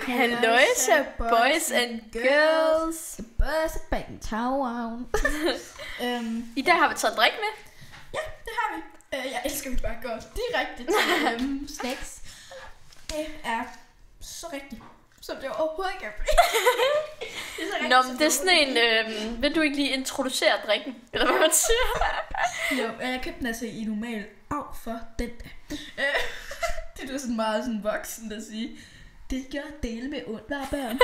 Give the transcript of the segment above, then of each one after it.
Halløjsa, boys and girls. Boys back in town. I dag har vi taget drik med. Ja, det har vi. Jeg elsker, at vi bare går direkte til snacks. Det er så rigtigt, som det overhovedet kan blive. Det er så rigtigt, Nå, men det er sådan en, vil du ikke lige introducere drikken? Eller hvad man siger? Jo, jeg købte den altså i normal for den. Det er sådan meget sådan voksen at sige. Det gør dele med under børn.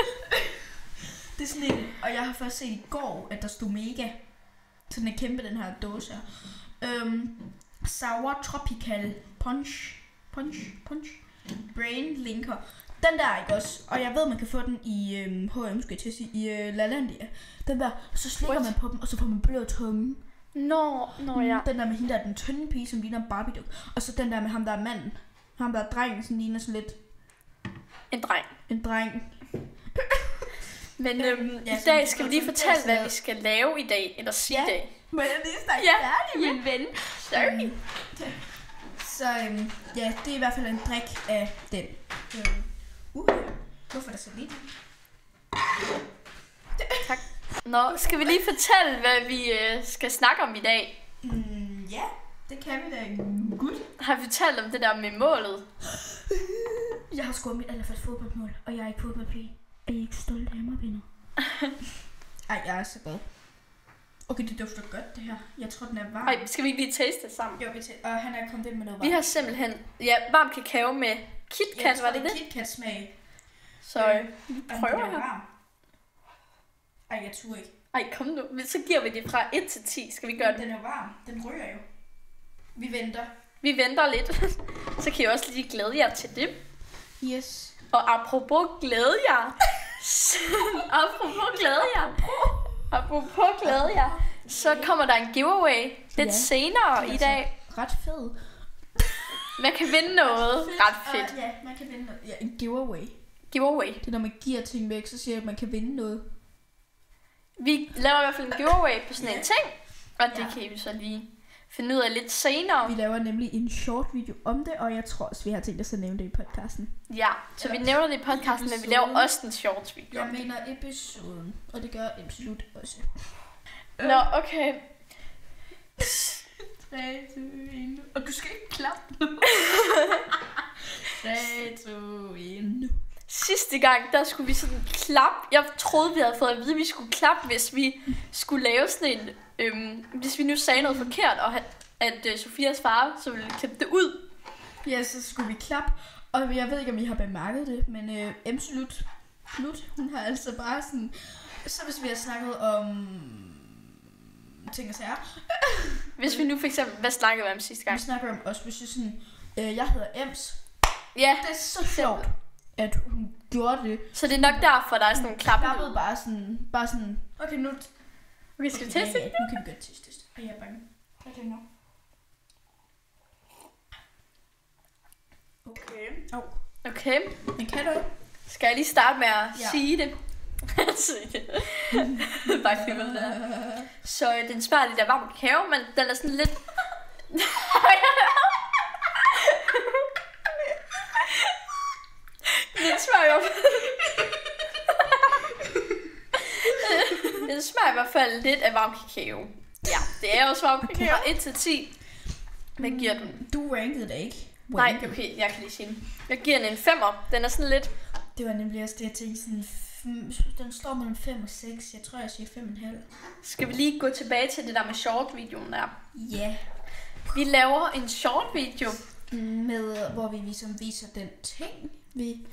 Det er sådan en, og jeg har først set i går, at der stod mega. Sådan en kæmpe, den her dåse her. Sour Tropical Punch. Brain Linker. Den der, ikke også? Og jeg ved, man kan få den i H&M, skal jeg til at sige, i LaLandia. Den der, så slikker man på dem, og så får man blød tunge. Nå, ja. Den der med hende der, den tynde pige, som ligner Barbie. Og så den der med ham, der er manden. Ham, der er drengen, som ligner sådan lidt... En dreng. Men i dag skal vi lige fortælle, hvad vi skal lave i dag, eller sige i dag. Men jeg lige snakke færdig, min ven. Sorry. Så ja, det er i hvert fald en drik af den. Hvorfor er der så lidt? Tak. Nå, skal vi lige fortælle, hvad vi skal snakke om i dag? Ja, det kan vi da. Godt. Har vi fortalt om det der med målet? Jeg har scoret mit allerførste fodboldmål, og jeg er ikke fodboldpige. Er I ikke stolte af mig, venner? Ej, jeg er så glad. Okay, det dufter godt, det her. Jeg tror, den er varm. Ej, skal vi ikke lige taste det sammen? Jo, og han er kommet ind med noget varm. Vi har simpelthen varm kakao med KitKat, var det det? KitKat-smag. Så vi prøver her. Varm. Ej, jeg tror ikke. Ej, kom nu. Så giver vi det fra 1 til 10. Skal vi gøre det? Den er varm. Den ryger jo. Vi venter lidt. Så kan I også lige glæde jer til det. Yes. Og apropos glæde jer. apropos glæde jer. Så kommer der en giveaway lidt senere i dag. Ret fed. Man kan vinde noget ret fedt. Ja, man kan vinde noget. Ja, en giveaway. Det er når man giver ting væk, så siger jeg, at man kan vinde noget. Vi laver i hvert fald en giveaway på sådan en ting. Og det kan vi så lige finde ud af lidt senere. Vi laver nemlig en short video om det, og jeg tror også, vi har tænkt os at nævne det i podcasten. Ja, så vi nævner det i podcasten, men vi laver også en short video. Jeg mener episoden, og det gør absolut også. Nå, okay. 3, 2, 1. Og du skal ikke klappe nu. 3, 2, 1. Sidste gang, der skulle vi sådan klappe. Jeg troede, vi havde fået at vide, at vi skulle klappe, hvis vi skulle lave sådan en... hvis vi nu sagde noget forkert, og at Sofias far så ville klippe det ud. Ja, så skulle vi klappe. Og jeg ved ikke, om I har bemærket det, men absolut. Hun har altså bare sådan... Så hvis vi har snakket om... ting og sager. Hvis vi nu for eksempel... Hvad snakkede vi om sidste gang? Vi snakker om også, hvis jeg sådan... jeg hedder Ems. Ja. Det er så sjovt, at hun gjorde det. Så det er nok derfor, der er sådan en klappe. Hun klappede bare sådan... Okay, nu... Okay, skal vi teste det? Nu kan vi godt teste. Og jeg er bange. Okay, nu. Okay. Okay. Men kan du ikke? Skal jeg lige starte med at sige det? Bare klippe det der. Så den smager lidt af varm kakao, men den er sådan lidt... Den smager i hvert fald lidt af varm kakao. Ja, det er også varm kakao. 1 til 10. Hvad giver den? Du rankede det ikke. Nej, okay, jeg kan lige sige den. Jeg giver den en 5'er. Den er sådan lidt... Det var nemlig også det, jeg tænkte sådan... Den står mellem 5 og 6. Jeg tror, jeg siger 5,5. Skal vi lige gå tilbage til det der med short-videoen der? Ja. Vi laver en short-video. Med, hvor vi ligesom viser den ting, vi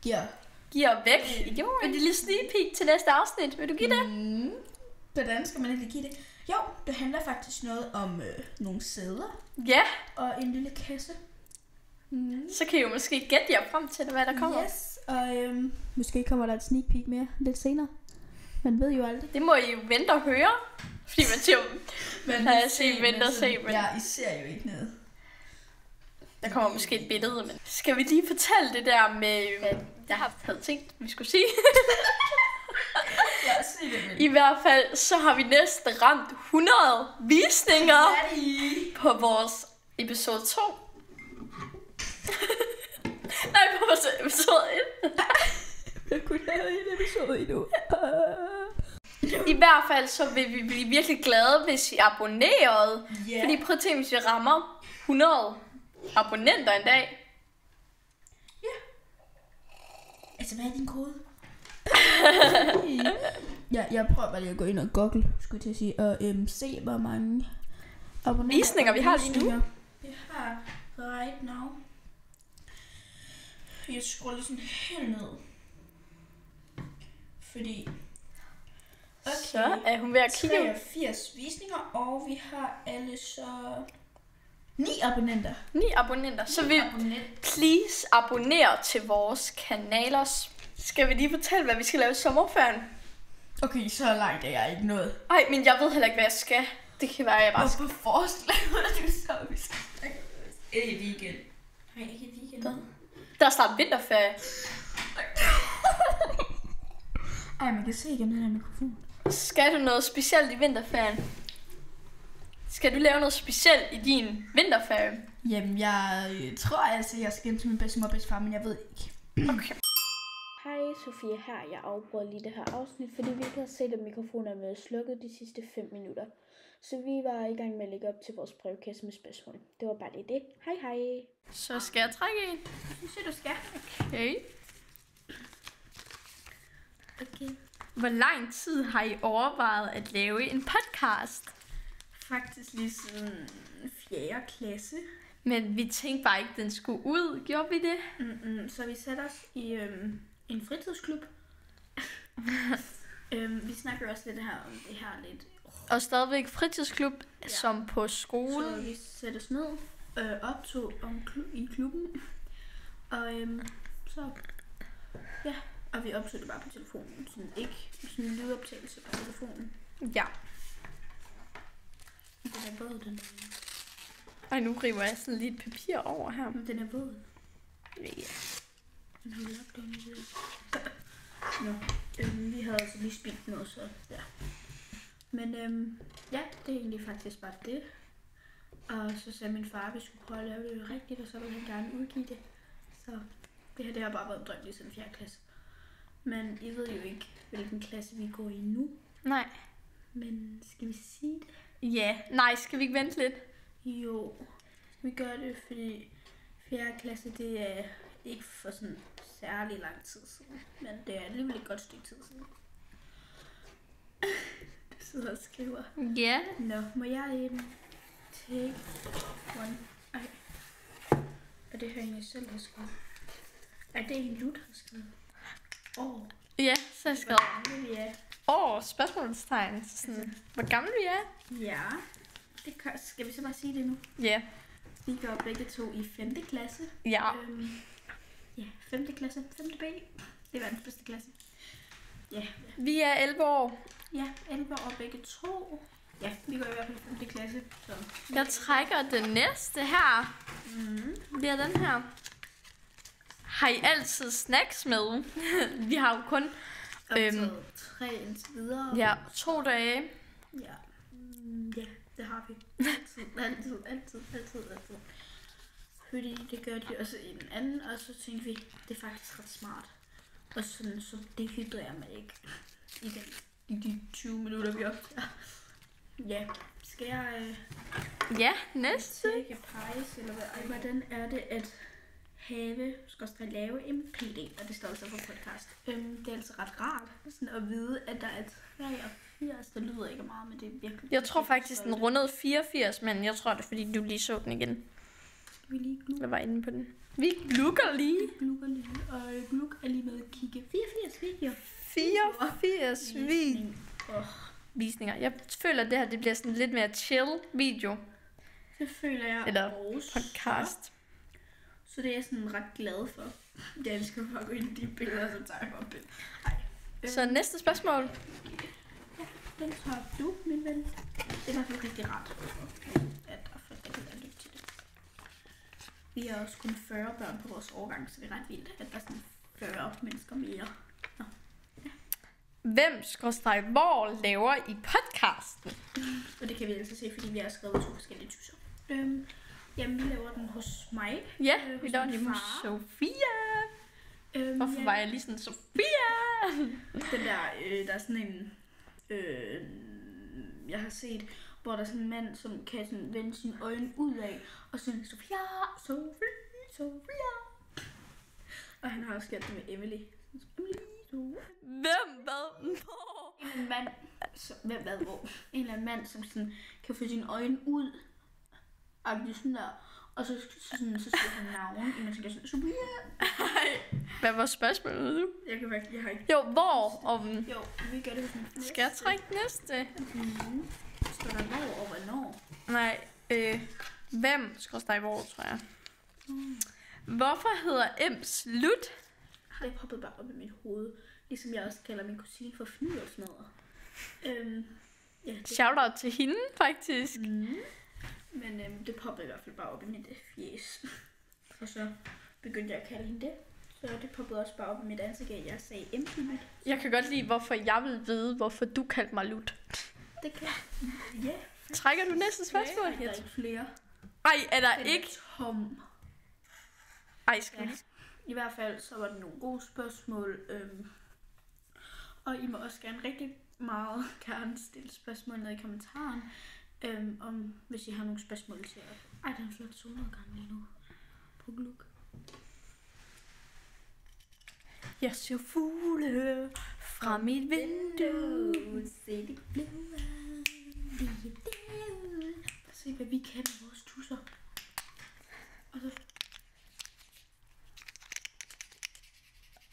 giver væk. Vil du lige sneak peek til næste afsnit? Vil du give det? Hvordan skal man ikke give det? Jo, det handler faktisk noget om nogle sæder. Ja. Og en lille kasse. Så kan I jo måske gætte jer frem til, hvad der kommer. Yes, og måske kommer der et sneak peek mere lidt senere. Man ved jo aldrig. Det må I jo vente og høre. Fordi man siger, vente og se. Men... Ja, I ser jo ikke noget. Der kommer måske et billede, men... Skal vi lige fortælle det der med... Jeg havde tænkt, vi skulle sige. Ja, sig det. I hvert fald, så har vi næsten ramt 100 visninger på vores Episode 2. Nej, på episode 1. Jeg kunne lave en episode endnu. I hvert fald så vil vi blive virkelig glade, hvis I abonnerede. Yeah. Fordi prøv at tænke, hvis vi rammer 100 abonnenter en dag. Altså, hvad er din kode? Jeg prøver bare lige at gå ind og google, skulle jeg til at sige, og se, hvor mange abonnenter. Visninger vi har lige nu. Vi har right now. Jeg scroller sådan helt ned. Fordi... Okay. Så er hun ved at kigge. 83 visninger, og vi har alle så 9 abonnenter. 9 abonnenter. Så vi please abonner til vores kanaler. Skal vi lige fortælle, hvad vi skal lave i sommerferien? Okay, så langt er jeg ikke nået. Ej, men jeg ved heller ikke, hvad jeg skal. Det kan være, jeg bare skal. Hvorfor forslag, du så vi skal? Ikke weekend. Nej, ikke weekend. Der er snart vinterferie. Ej, man kan se igennem den her mikrofon. Skal du noget specielt i vinterferien? Skal du lave noget specielt i din vinterferie? Jamen, jeg tror altså, jeg skal hjem til min bedstemor og bedstefar, men jeg ved ikke. Okay. Hej, Sofie her. Jeg afbryder lige det her afsnit, fordi vi ikke har set, at mikrofonerne er slukket de sidste 5 minutter. Så vi var i gang med at lægge op til vores brevkasse med spørgsmål. Det var bare lige det. Hej hej. Så skal jeg trække en. Jeg synes, du skal. Okay. Okay. Hvor lang tid har I overvejet at lave en podcast? Faktisk lige siden 4. klasse. Men vi tænkte bare ikke, den skulle ud. Gjorde vi det? Så vi satte os i en fritidsklub. Vi snakker også lidt her om det her lidt. Og stadigvæk fritidsklub, som på skole. Så vi satte os ned, optog i klubben. Og så, ja, og vi optog det bare på telefonen. Sådan ikke sådan en lydoptagelse på telefonen. Ja. Den er våd, den. Og nu river jeg sådan lidt papir over her. Den er våd. Ja. Den har lagt den i det. Nå, vi havde altså lige spildt noget, så ja. Men ja, det er egentlig faktisk bare det. Og så sagde min far, at vi skulle prøve at lave det rigtigt, og så ville han gerne udgive det. Så det har bare været en drøm lige siden 4. klasse. Men I ved jo ikke, hvilken klasse vi går i nu. Nej. Men skal vi sige det? Ja. Nej, skal vi ikke vente lidt? Jo, vi gør det, fordi 4. klasse, det er ikke for sådan særlig lang tid siden. Men det er alligevel et godt stykke tid siden. Du sidder og skriver. Ja. Nå, må jeg take one? Ej. Og det har jeg egentlig selv har skrevet. Er det en Lut har skrevet? Ja, så har jeg skrevet. Hvor gammel vi er. Spørgsmålstegn. Så sådan, hvor gammel vi er? Ja, skal vi så bare sige det nu? Ja. Vi går begge to i 5. klasse. Ja. Ja, 5. klasse. 5. B. Det er verdens bedste klasse. Ja. Vi er 11 år. Ja, 11 år begge to. Ja, vi går i hvert fald i 5. klasse. Så. Jeg trækker den næste her. Det er den her. Har I altid snacks med? Vi har jo kun 3 indtil videre. ja, 2 dage. Ja. Ja, det har vi. Altid. Fordi det gør de også i den anden, og så tænkte vi, det er faktisk ret smart. Og sådan, så dehydrerer man ikke i de 20 minutter, vi optager. Ja, skal jeg Ja, næste. take a prize, eller hvad? Hvordan er det at lave en PD, og det står altså på podcast. Det er altså ret rart sådan at vide, at der er 83. Det lyder ikke meget, men det er virkelig... Jeg tror faktisk, den rundede 84, men jeg tror det er, fordi du lige så den igen. Skal vi lige glukke? Jeg var inde på den. Vi glukker lige. Og gluk er lige med at kigge. 84 videoer. 84 visninger. Jeg føler, at det her det bliver sådan lidt mere chill video. Det føler jeg Eller også. podcast. Så det er jeg sådan ret glad for. Jeg elsker bare at gå ind i de billeder, så tager jeg bare billeder. Så næste spørgsmål. Den tager du, min ven. Det er i hvert fald rigtig rart, at der kan være lykke til det. Vi er også kun 40 børn på vores årgang, så det er ret vildt, at der er sådan 40 mennesker mere. Nå. Ja. Hvor laver I podcasten? Og det kan vi altså se, fordi vi har skrevet 2 forskellige tyser. Jamen, vi laver den hos mig. Ja, hos vi laver min den hjemme hos far. Sofia. Hvorfor var jeg lige sådan, Sofia? Den der, der er sådan en, jeg har set, hvor der er sådan en mand, som kan sådan vende sine øjne ud af, og sådan, Sofia, Sofia, Sofia. Og han har også gjort det med Emily. Hvem, hvad, hvor? En eller anden mand, hvem hvad, hvor? En eller anden mand, som sådan kan få sine øjne ud, og sådan der, og så siger han navn, og man tænker sådan, Sofia. Hvad var spørgsmålet nu? Jeg kan faktisk, jeg har ikke. Jo, hvor? Jo, vi gør det hos min næste. Skal jeg trække næste? Står der hvor og hvornår? Nej, hvem skal dig hvor, tror jeg. Hvorfor hedder Ems Lut? Det poppede bare op i mit hoved. Ligesom jeg også kalder min kusine for fniddersmadder. Ja, Shoutout til hende, faktisk. Men det poppede i hvert fald bare op i mit fjes. Og så begyndte jeg at kalde hende det. Så det poppede også bare op i mit ansigt, at jeg sagde Emily. Jeg kan godt lide, hvorfor jeg vil vide, hvorfor du kaldte mig Lut. Det kan ja. Trækker du næste spørgsmål? Der er ikke flere. Ej, er der Den ikke? Tom. Ej, skal vi? I hvert fald så var det nogle gode spørgsmål. Og I må også rigtig gerne stille spørgsmål ned i kommentaren. Om hvis I har nogle spørgsmål til. Ej, der er en flot solnedgang lige nu. På gluk. Jeg ser fugle fra mit vindue. Se det blå. Se hvad vi kan med vores tusser. Og så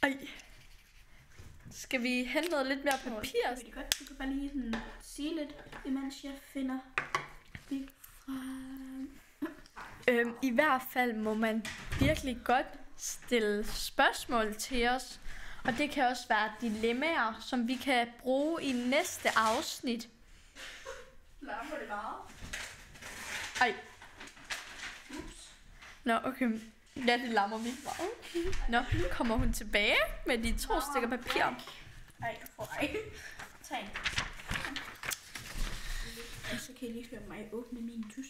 Ej. Skal vi hente noget lidt mere papir? det godt. Du kan bare lige sådan sige lidt, imens jeg finder det frem. I hvert fald må man virkelig godt stille spørgsmål til os. Og det kan også være dilemmaer, som vi kan bruge i næste afsnit. Larmer det bare? Ej. Ups. Nå, okay. Ja, det larmer vildt meget. Nå, nu kommer hun tilbage med de 2 stykker papir. Ej, du får ej. Tag en. Og så kan I lige høre mig åbne min tus.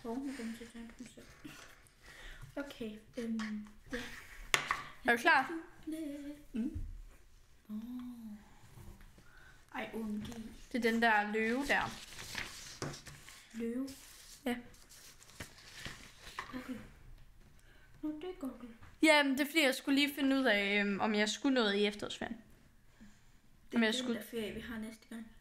Så, nu kommer til at tage en selv. Okay, ja. Er du klar? Ej, OMG. Det er den der løve der. Løve? Ja. Okay. Nå, det er godt. Jamen, det er fordi, jeg skulle lige finde ud af, om jeg skulle noget i efterårsferien. Det er den der ferie, vi har næste gang.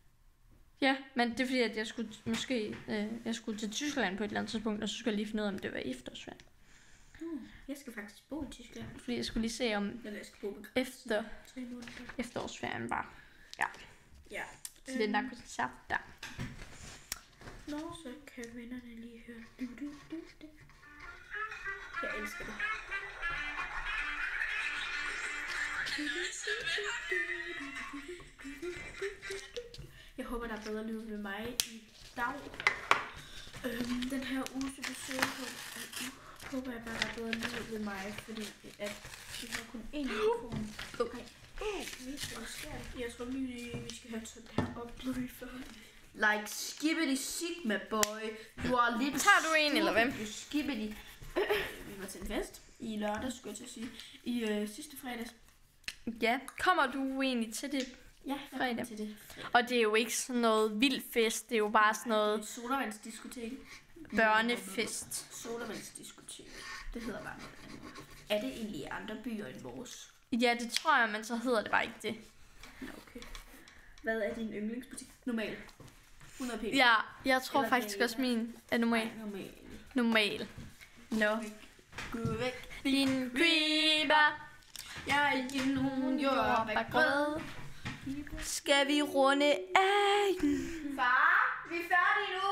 Ja, men det er fordi, at jeg skulle måske jeg skulle til Tyskland på et eller andet tidspunkt, og så skulle jeg lige finde ud af, om det var efterårsferien. Jeg skal faktisk bo i Tyskland. Fordi jeg skulle lige se, om Eller jeg skal bo på efterårsferien var. Ja. Til den der koncert der. Nå, så kan vennerne lige høre. Jeg elsker det. Jeg håber, der er bedre lyd med mig i dag. Den her uge, så besøger håber jeg bare, der er bedre lyd ved mig, fordi at vi har kun én mikrofon. Jeg tror lige, vi skal have sådan her op lige før. Like skibbity sigma boy. Du er lidt. Tager du en, eller hvad? Skibbity. Vi var til en fest i lørdag, skulle jeg til at sige. I sidste fredags. Ja, kommer du egentlig til det? Ja, fredag. Til det. Og det er jo ikke sådan noget vild fest, det er jo bare sådan noget sodavandsdiskotek. børnefest. Sodavandsdiskotek. Det hedder bare noget andet. Er det egentlig i andre byer end vores? Ja, det tror jeg, men så hedder det bare ikke det. Okay. Hvad er din yndlingsbutik? Normal. 100 p. Ja, jeg tror Eller faktisk også min er normal. Normal. Nå. Gå væk. Din griber. Jeg er ikke nogen jordbærgrød. Skal vi runde af? Far, vi er færdige nu.